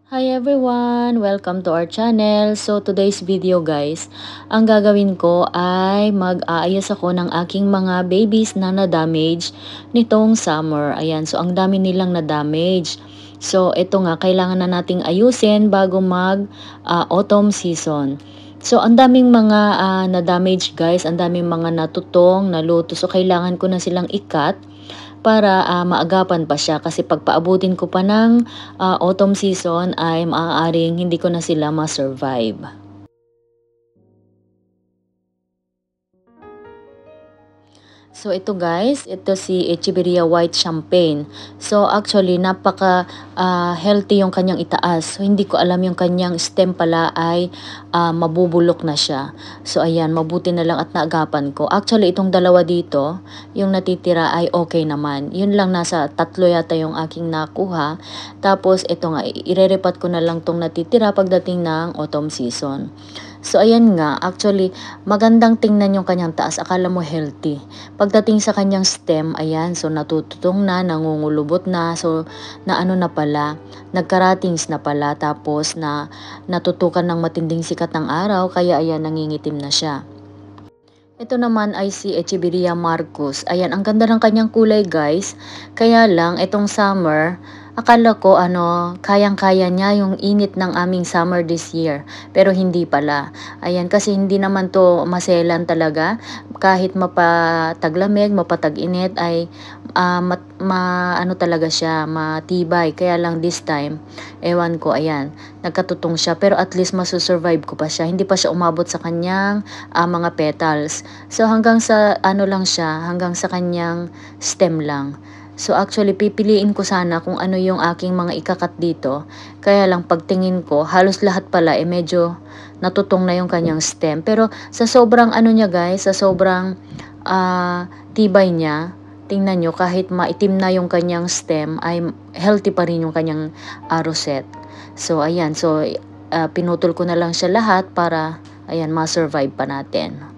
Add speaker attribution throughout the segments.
Speaker 1: Hi everyone! Welcome to our channel. So today's video guys, ang gagawin ko ay mag-aayos ako ng aking mga babies na na-damage nitong summer. Ayan, so ang dami nilang na-damage. So ito nga, kailangan na nating ayusin bago mag autumn season. So ang daming mga na-damage guys, ang daming mga natutong, naluto. So kailangan ko na silang ikat para maagapan pa siya kasi pag paabutin ko pa ng autumn season ay maaaring hindi ko na sila ma-survive. So ito guys, ito si Echeveria White Champagne. So actually napaka healthy yung kanyang itaas. So hindi ko alam yung kanyang stem pala ay mabubulok na siya. So ayan, mabuti na lang at naagapan ko. Actually itong dalawa dito, yung natitira ay okay naman. Yun lang, nasa 3 yata yung aking nakuha. Tapos ito nga, irerepat ko na lang tong natitira pagdating ng autumn season. So ayan nga, actually magandang tingnan yung kanyang taas, akala mo healthy. Pagdating sa kanyang stem, ayan, so natututong na, nangungulubot na, so naano na pala, nagkaratings na pala, tapos natutukan ng matinding sikat ng araw, kaya ayan, nangingitim na siya. Ito naman ay si Echeveria Marcus. Ayan, ang ganda ng kanyang kulay guys. Kaya lang, itong summer, akala ko kayang-kaya niya yung init ng aming summer this year. Pero hindi pala. Ayan, kasi hindi naman to maselan talaga. Kahit mapataglamig, mapatag-init ay ano talaga siya, matibay. Kaya lang this time, ewan ko, ayan, nagkatutong siya. Pero at least masusurvive ko pa siya. Hindi pa siya umabot sa kanyang mga petals. So hanggang sa lang siya, hanggang sa kanyang stem lang. So actually pipiliin ko sana kung ano yung aking mga ikakat dito. Kaya lang pagtingin ko, halos lahat pala medyo natutong na yung kanyang stem. Pero sa sobrang niya guys, sa sobrang tibay niya, tingnan nyo, kahit maitim na yung kanyang stem, ay healthy pa rin yung kanyang rosette. So ayan, so pinutol ko na lang siya lahat para ayan, ma-survive pa natin.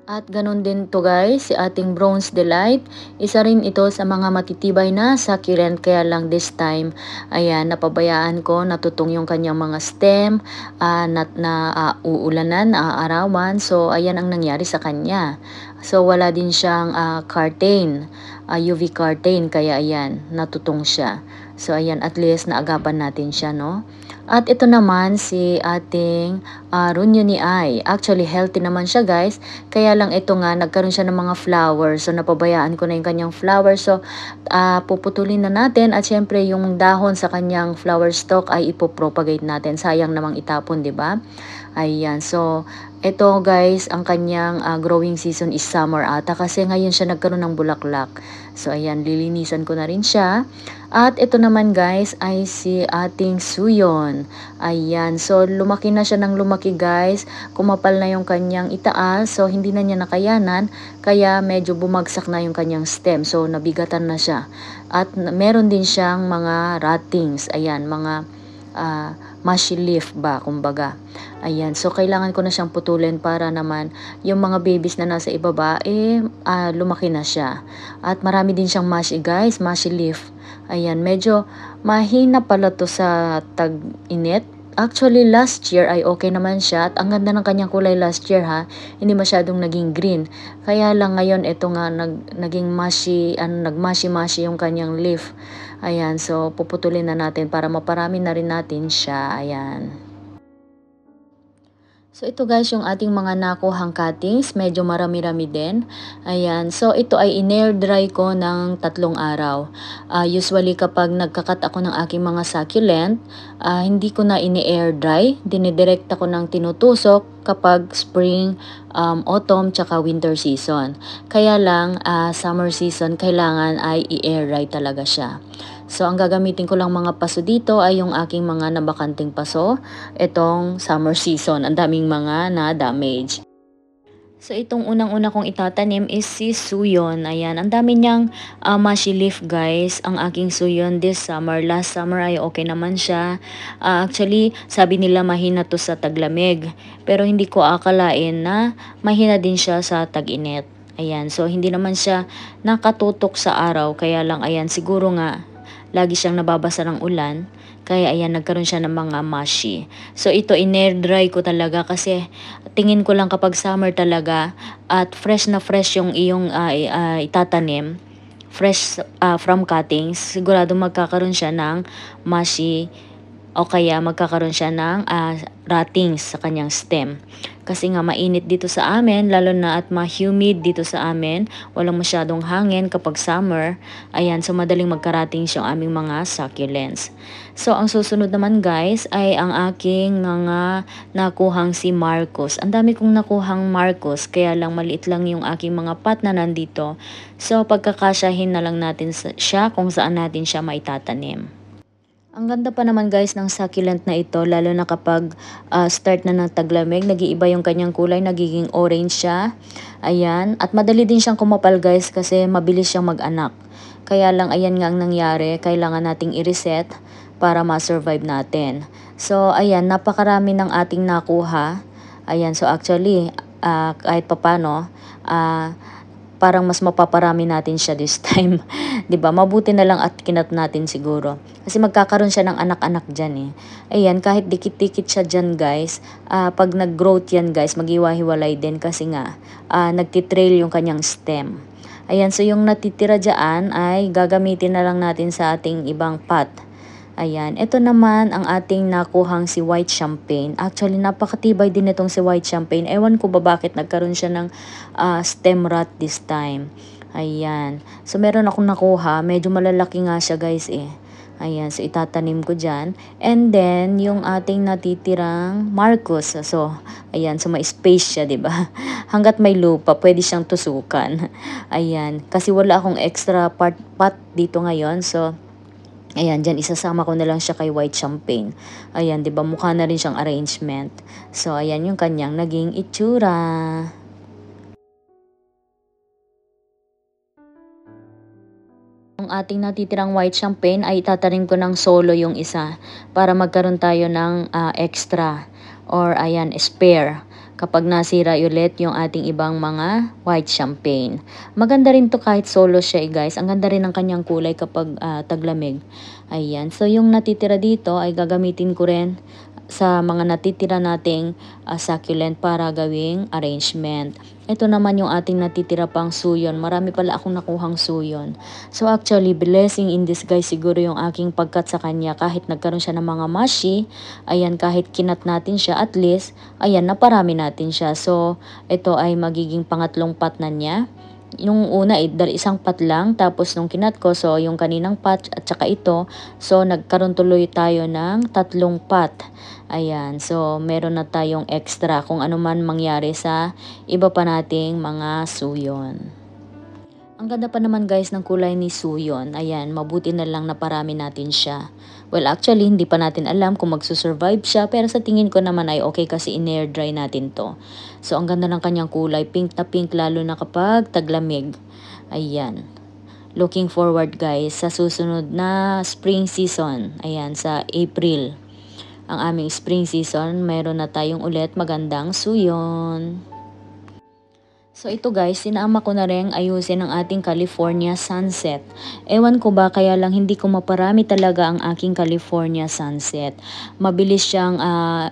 Speaker 1: At ganun din to guys, si ating Bronze Delight. Isa rin ito sa mga matitibay na succulent, kaya lang this time, ayan, napabayaan ko, natutong yung kanyang mga stem, uulanan, arawan. So, ayan ang nangyari sa kanya. So, wala din siyang curtain, UV curtain, kaya ayan, natutong siya. So, ayan, at least naagapan natin siya, no? At ito naman si ating Runyo ni Ai. Actually, healthy naman siya guys. Kaya lang ito nga, nagkaroon siya ng mga flowers. So, napabayaan ko na yung kanyang flowers. So, puputulin na natin. At syempre, yung dahon sa kanyang flower stalk ay ipopropagate natin. Sayang namang itapon, di ba? Ayan. So, ito guys, ang kanyang growing season is summer ata. Kasi ngayon siya nagkaroon ng bulaklak. So, ayan, lilinisan ko na rin siya. At ito naman guys ay si ating Suyon. Ayan, so lumaki na siya ng lumaki guys. Kumapal na yung kanyang itaas. So hindi na niya nakayanan. Kaya medyo bumagsak na yung kanyang stem. So nabigatan na siya. At meron din siyang mga rattings. Ayan, mga mushy leaf ba, kumbaga. Ayan, so kailangan ko na siyang putulin para naman yung mga babies na nasa ibaba, lumaki na siya. At marami din siyang mushy guys, mushy leaf. Ayan, medyo mahina pala to sa tag-init. Actually, last year ay okay naman siya. At ang ganda ng kanyang kulay last year ha. Hindi masyadong naging green. Kaya lang ngayon, ito nga, naging mushy, nag-mushy-mushy yung kanyang leaf. Ayan, so puputulin na natin para maparami na rin natin siya. Ayan. So ito guys yung ating mga nakuhang cuttings, medyo marami-rami din. Ayan, so ito ay in-air dry ko ng 3 araw. Usually kapag nagkakat ako ng aking mga succulent, hindi ko na ini-air dry, dinidirect ako ng tinutusok kapag spring, autumn, tsaka winter season. Kaya lang, summer season, kailangan ay i-air dry talaga siya. So, ang gagamitin ko lang mga paso dito ay yung aking mga nabakanting paso. Itong summer season, ang daming mga na-damage. So, itong unang-una kong itatanim is si Suyon. Ayan, ang dami niyang mushy leaf guys. Ang aking Suyon this summer. Last summer ay okay naman siya. Actually, sabi nila mahina to sa taglamig. Pero hindi ko akalain na mahina din siya sa tag-init. Ayan, so hindi naman siya nakatutok sa araw. Kaya lang, ayan, siguro nga lagi siyang nababasa ng ulan. Kaya ayan, nagkaroon siya ng mga mushy. So ito, in-air dry ko talaga kasi tingin ko lang kapag summer talaga at fresh na fresh yung iyong itatanim, fresh from cuttings, sigurado magkakaroon siya ng mushy o kaya magkakaroon siya ng rottings sa kanyang stem. Kasi nga mainit dito sa amin, lalo na at ma-humid dito sa amin, walang masyadong hangin kapag summer, ayan, so madaling magka-rottings yung aming mga succulents. So ang susunod naman guys ay ang aking mga nakuhang si Marcos. Ang dami kong nakuhang Marcos, kaya lang maliit lang yung aking mga pot na nandito. So pagkakasyahin na lang natin siya kung saan natin siya maitatanim. Ang ganda pa naman guys ng succulent na ito, lalo na kapag start na ng taglamig, nag-iiba yung kanyang kulay, nagiging orange siya. Ayan, at madali din siyang kumapal guys kasi mabilis siyang mag-anak. Kaya lang ayan nga ang nangyari, kailangan nating i-reset para ma-survive natin. So ayan, napakarami ng ating nakuha. Ayan, so actually kahit papano, parang mas mapaparami natin siya this time. 'Di ba? Mabuti na lang at kinat natin siguro. Kasi magkakaroon siya ng anak-anak diyan eh. Ayan, kahit dikit-dikit siya diyan, guys. Pag nag-growth yan, guys, maghiwa-hiwalay din kasi nga nagtitrail yung kanyang stem. Ayan, so yung natitira diyan ay gagamitin na lang natin sa ating ibang pot. Ayan, ito naman ang ating nakuhang si White Champagne. Actually, napakatibay din itong si White Champagne. Ewan ko ba bakit nagkaroon siya ng stem rot this time. Ayan. So, meron akong nakuha. Medyo malalaki nga siya guys eh. Ayan, so itatanim ko dyan. And then, yung ating natitirang Marcos. So, ayan, so may space siya, diba? Hanggat may lupa, pwede siyang tusukan. Ayan, kasi wala akong extra pot dito ngayon. So, ayan, dyan isasama ko na lang siya kay White Champagne. Ayan, 'di ba? Mukha na rin siyang arrangement. So, ayan yung kanyang naging itsura. Yung ating natitirang White Champagne ay itatanim ko ng solo yung isa para magkaroon tayo ng extra or ayan, spare kapag nasira ulit yung ating ibang mga White Champagne. Maganda rin to kahit solo siya guys. Ang ganda rin ng kanyang kulay kapag taglamig. Ayan. So yung natitira dito ay gagamitin ko rin sa mga natitira nating succulent para gawing arrangement. Ito naman yung ating natitira pang suyon. Marami pala akong nakuhang suyon. So actually, blessing in disguise siguro yung aking pagkat sa kanya. Kahit nagkaroon siya ng mga mushy, ayan, kahit kinat natin siya, at least, ayan, naparami natin siya. So, ito ay magiging pangatlong pot na niya. Yung una isang pot lang, tapos nung kinat ko, so yung kaninang pot at saka ito, so nagkaroon tuloy tayo ng tatlong pot. Ayan, so meron na tayong extra kung ano man mangyari sa iba pa nating mga suyon. Ang ganda pa naman guys ng kulay ni suyon. Ayan, mabuti na lang naparami natin siya. Well, actually, hindi pa natin alam kung magsusurvive siya, pero sa tingin ko naman ay okay kasi in-air dry natin to. So, ang ganda ng kanyang kulay, pink na pink, lalo na kapag taglamig. Ayan. Looking forward guys sa susunod na spring season. Ayan, sa April. Ang aming spring season, mayroon na tayong ulit magandang suyon. So ito guys, sinama ko na rin ayusin ang ating California sunset. Ewan ko ba kaya lang hindi ko maparami talaga ang aking California sunset. Mabilis siyang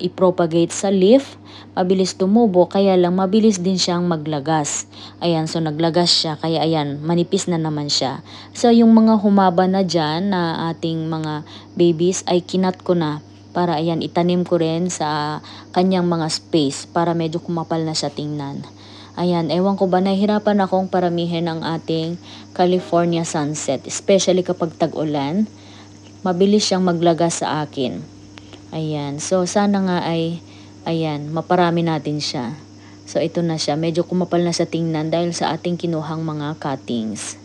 Speaker 1: i-propagate sa leaf, mabilis tumubo, kaya lang mabilis din siyang maglagas. Ayan, so naglagas siya, kaya ayan, manipis na naman siya. So yung mga humaba na dyan na ating mga babies ay kinat ko na. Para ayan, itanim ko rin sa kanyang mga space para medyo kumapal na siya tingnan. Ayan, ewan ko ba, nahihirapan akong paramihin ang ating California sunset. Especially kapag tag-ulan, mabilis siyang maglagas sa akin. Ayan, so sana nga ay, ayan, maparami natin siya. So ito na siya, medyo kumapal na sa tingnan dahil sa ating kinuhang mga cuttings.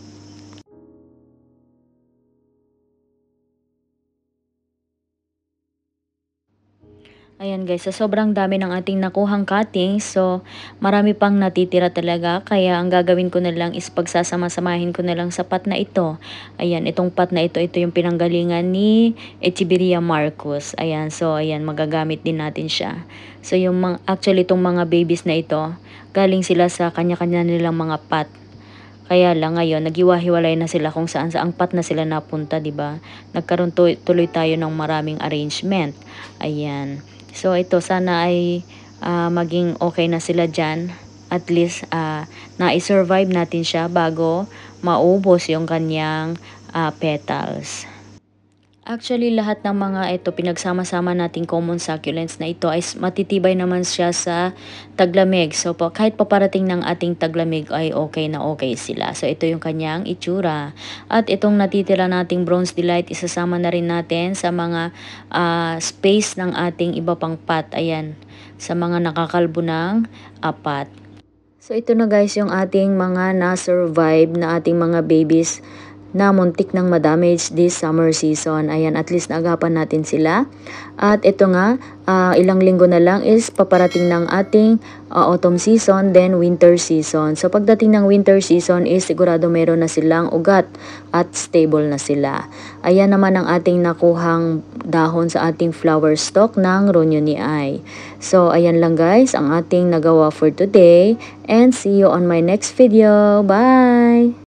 Speaker 1: Ayan guys, so sobrang dami ng ating nakuhang cuttings. So, marami pang natitira talaga. Kaya ang gagawin ko na lang is pagsasama-samahin ko na lang sa pot na ito. Ayan, itong pot na ito yung pinanggalingan ni Echeverria Marcos. Ayan, so ayan, magagamit din natin siya. So, actually itong mga babies na ito, galing sila sa kanya-kanya nilang mga pot. Kaya lang ngayon naghiwa-hiwalay na sila kung saan-saang pat na sila napunta, 'di ba? Nagkaroon tuloy tayo ng maraming arrangement. Ayan. So ito sana ay maging okay na sila diyan. At least na-survive natin siya bago maubos yung kanyang petals. Actually, lahat ng mga ito, pinagsama-sama nating common succulents na ito ay matitibay naman siya sa taglamig. So, kahit paparating ng ating taglamig ay okay na okay sila. So, ito yung kanyang itsura. At itong natitira nating Bronze Delight, isasama na rin natin sa mga space ng ating iba pang pot. Ayan, sa mga nakakalbo ng apat. So, ito na guys yung ating mga na-survive na ating mga babies na muntik ng madamage this summer season. Ayan, at least naagapan natin sila. At ito nga, ilang linggo na lang is paparating ng ating autumn season, then winter season. So pagdating ng winter season is sigurado meron na silang ugat at stable na sila. Ayan naman ang ating nakuhang dahon sa ating flower stalk ng Ronyonii. So ayan lang guys ang ating nagawa for today, and see you on my next video. Bye!